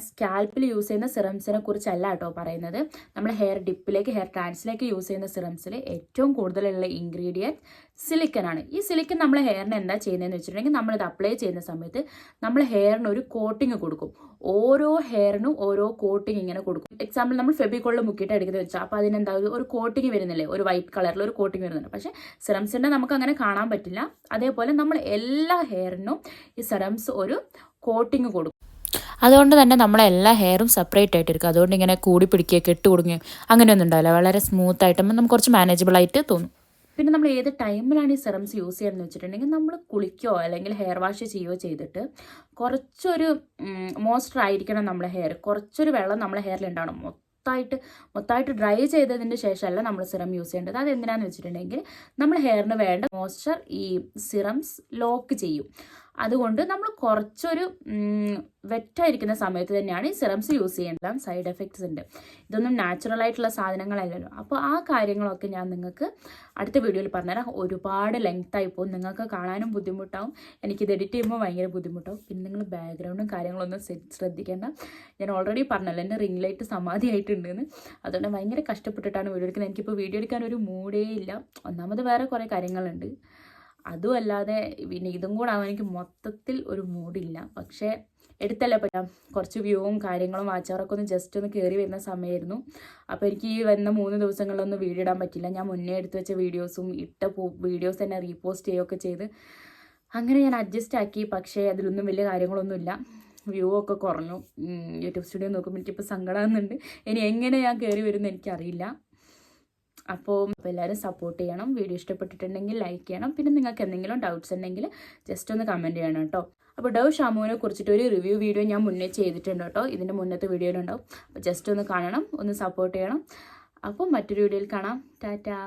സ്കാൽപ്പിൽ യൂസ് ചെയ്യുന്ന സിറംസിനെ കുറിച്ചല്ല കേട്ടോ പറയുന്നത്. നമ്മൾ ഹെയർ ഡിപ്പിലേക്ക്, ഹെയർ ട്രാൻസിലേക്ക് യൂസ് ചെയ്യുന്ന സിറംസിൽ ഏറ്റവും കൂടുതലുള്ള ഇൻഗ്രീഡിയൻറ്റ് സിലിക്കനാണ്. ഈ സിലിക്കൻ നമ്മൾ ഹെയറിന് എന്താ ചെയ്യുന്നതെന്ന് വെച്ചിട്ടുണ്ടെങ്കിൽ, നമ്മളിത് അപ്ലൈ ചെയ്യുന്ന സമയത്ത് നമ്മൾ ഹെയറിന് ഒരു കോട്ടിങ് കൊടുക്കും. ഓരോ ഹെയറിനും ഓരോ കോട്ടിങ് ഇങ്ങനെ കൊടുക്കും. എക്സാമ്പിൾ നമ്മൾ ഫെബിക്കോളിൽ മുക്കിയിട്ട് എടുക്കുന്നത് വെച്ചാൽ അപ്പോൾ അതിനെന്താ ഒരു കോട്ടിങ് വരുന്നില്ലേ, ഒരു വൈറ്റ് കളറിൽ ഒരു കോട്ടിങ് വരുന്നുണ്ട്. പക്ഷേ സിറംസിൻ്റെ നമുക്ക് അങ്ങനെ കാണാൻ പറ്റില്ല. അതേപോലെ നമ്മൾ എല്ലാ ഹെയറിനും ഈ സിറംസ് ഒരു കോട്ടിങ് കൊടുക്കും. അതുകൊണ്ട് തന്നെ നമ്മളെല്ലാ ഹെയറും സെപ്പറേറ്റ് ആയിട്ടിരിക്കും. അതുകൊണ്ട് ഇങ്ങനെ കൂടി പിടിക്കുക, കെട്ട് കൊടുക്കുകയോ അങ്ങനെയൊന്നും ഉണ്ടാവില്ല. വളരെ സ്മൂത്ത് ആയിട്ട് നമുക്ക് കുറച്ച് മാനേജബിൾ ആയിട്ട് തോന്നും. പിന്നെ നമ്മൾ ഏത് ടൈമിലാണ് ഈ സിറംസ് യൂസ് ചെയ്യുന്നതെന്ന് വെച്ചിട്ടുണ്ടെങ്കിൽ, നമ്മൾ കുളിക്കുകയോ അല്ലെങ്കിൽ ഹെയർ വാഷ് ചെയ്യുകയോ ചെയ്തിട്ട് കുറച്ചൊരു മോയ്സ്ചർ ആയിരിക്കണം നമ്മുടെ ഹെയർ. കുറച്ചൊരു വെള്ളം നമ്മുടെ ഹെയറിൽ ഉണ്ടാവണം. മൊത്തമായിട്ട് ഡ്രൈ ചെയ്തതിന് ശേഷമല്ല നമ്മൾ സിറം യൂസ് ചെയ്യേണ്ടത്. അതെന്തിനാന്ന് വെച്ചിട്ടുണ്ടെങ്കിൽ, നമ്മൾ ഹെയറിന് വേണ്ട മോയ്സ്ചർ ഈ സിറംസ് ലോക്ക് ചെയ്യും. അതുകൊണ്ട് നമ്മൾ കുറച്ചൊരു വെറ്റായിരിക്കുന്ന സമയത്ത് തന്നെയാണ് ഈ സിറംസ് യൂസ് ചെയ്യേണ്ടത്. സൈഡ് എഫക്ട്സ് ഉണ്ട്. ഇതൊന്നും നാച്ചുറൽ ആയിട്ടുള്ള സാധനങ്ങളല്ലല്ലോ. അപ്പോൾ ആ കാര്യങ്ങളൊക്കെ ഞാൻ നിങ്ങൾക്ക് അടുത്ത വീഡിയോയിൽ പറഞ്ഞുതരാം. ഒരുപാട് ലെങ്ത് ആയിപ്പോൾ നിങ്ങൾക്ക് കാണാനും ബുദ്ധിമുട്ടാവും, എനിക്കിത് എഡിറ്റ് ചെയ്യുമ്പോൾ ഭയങ്കര ബുദ്ധിമുട്ടാവും. പിന്നെ നിങ്ങൾ ബാക്ക്ഗ്രൗണ്ടും കാര്യങ്ങളൊന്നും ശ്രദ്ധിക്കേണ്ട. ഞാൻ ഓൾറെഡി പറഞ്ഞല്ലോ എൻ്റെ റിംഗ് ലൈറ്റ് സമാധി ആയിട്ടുണ്ടെന്ന്. അതുകൊണ്ട് ഭയങ്കര കഷ്ടപ്പെട്ടിട്ടാണ് വീഡിയോ എടുക്കുന്നത്. എനിക്കിപ്പോൾ വീഡിയോ എടുക്കാൻ ഒരു മൂഡേ ഇല്ല. ഒന്നാമത് വേറെ കുറേ കാര്യങ്ങളുണ്ട്. അതും അല്ലാതെ പിന്നെ ഇതും കൂടെ ആവാൻ എനിക്ക് മൊത്തത്തിൽ ഒരു മൂഡില്ല. പക്ഷേ എടുത്തല്ലേ പറ്റാം. കുറച്ച് വ്യൂവും കാര്യങ്ങളും വാച്ചവറൊക്കെ ഒന്ന് ജസ്റ്റ് ഒന്ന് കയറി വരുന്ന സമയമായിരുന്നു. അപ്പോൾ എനിക്ക് ഈ വരുന്ന 3 ദിവസങ്ങളിലൊന്നും വീഡിയോ ഇടാൻ പറ്റില്ല. ഞാൻ മുന്നേ എടുത്ത് വെച്ച വീഡിയോസും വീഡിയോസ് തന്നെ റീപോസ്റ്റ് ചെയ്യുകയൊക്കെ ചെയ്ത് അങ്ങനെ ഞാൻ അഡ്ജസ്റ്റ് ആക്കി. പക്ഷേ അതിലൊന്നും വലിയ കാര്യങ്ങളൊന്നുമില്ല. വ്യൂ ഒക്കെ കുറഞ്ഞു. യൂട്യൂബ് സ്റ്റുഡിയോ നോക്കുമ്പോൾ എനിക്കിപ്പോൾ സങ്കടമാകുന്നുണ്ട്. ഇനി എങ്ങനെ ഞാൻ കയറി വരുമെന്ന് എനിക്കറിയില്ല. അപ്പോൾ എല്ലാവരും സപ്പോർട്ട് ചെയ്യണം. വീഡിയോ ഇഷ്ടപ്പെട്ടിട്ടുണ്ടെങ്കിൽ ലൈക്ക് ചെയ്യണം. പിന്നെ നിങ്ങൾക്ക് എന്തെങ്കിലും ഡൗട്ട്സ് ഉണ്ടെങ്കിൽ ജസ്റ്റ് ഒന്ന് കമൻറ്റ് ചെയ്യണം കേട്ടോ. അപ്പോൾ ഡവ് ഷാമ്പൂവിനെ കുറിച്ചിട്ട് ഒരു റിവ്യൂ വീഡിയോ ഞാൻ മുന്നേ ചെയ്തിട്ടുണ്ട് കേട്ടോ. ഇതിൻ്റെ മുന്നത്തെ വീഡിയോയിലുണ്ടാവും. അപ്പോൾ ജസ്റ്റ് ഒന്ന് കാണണം, ഒന്ന് സപ്പോർട്ട് ചെയ്യണം. അപ്പോൾ മറ്റൊരു വീഡിയോയിൽ കാണാം. ടാറ്റാ.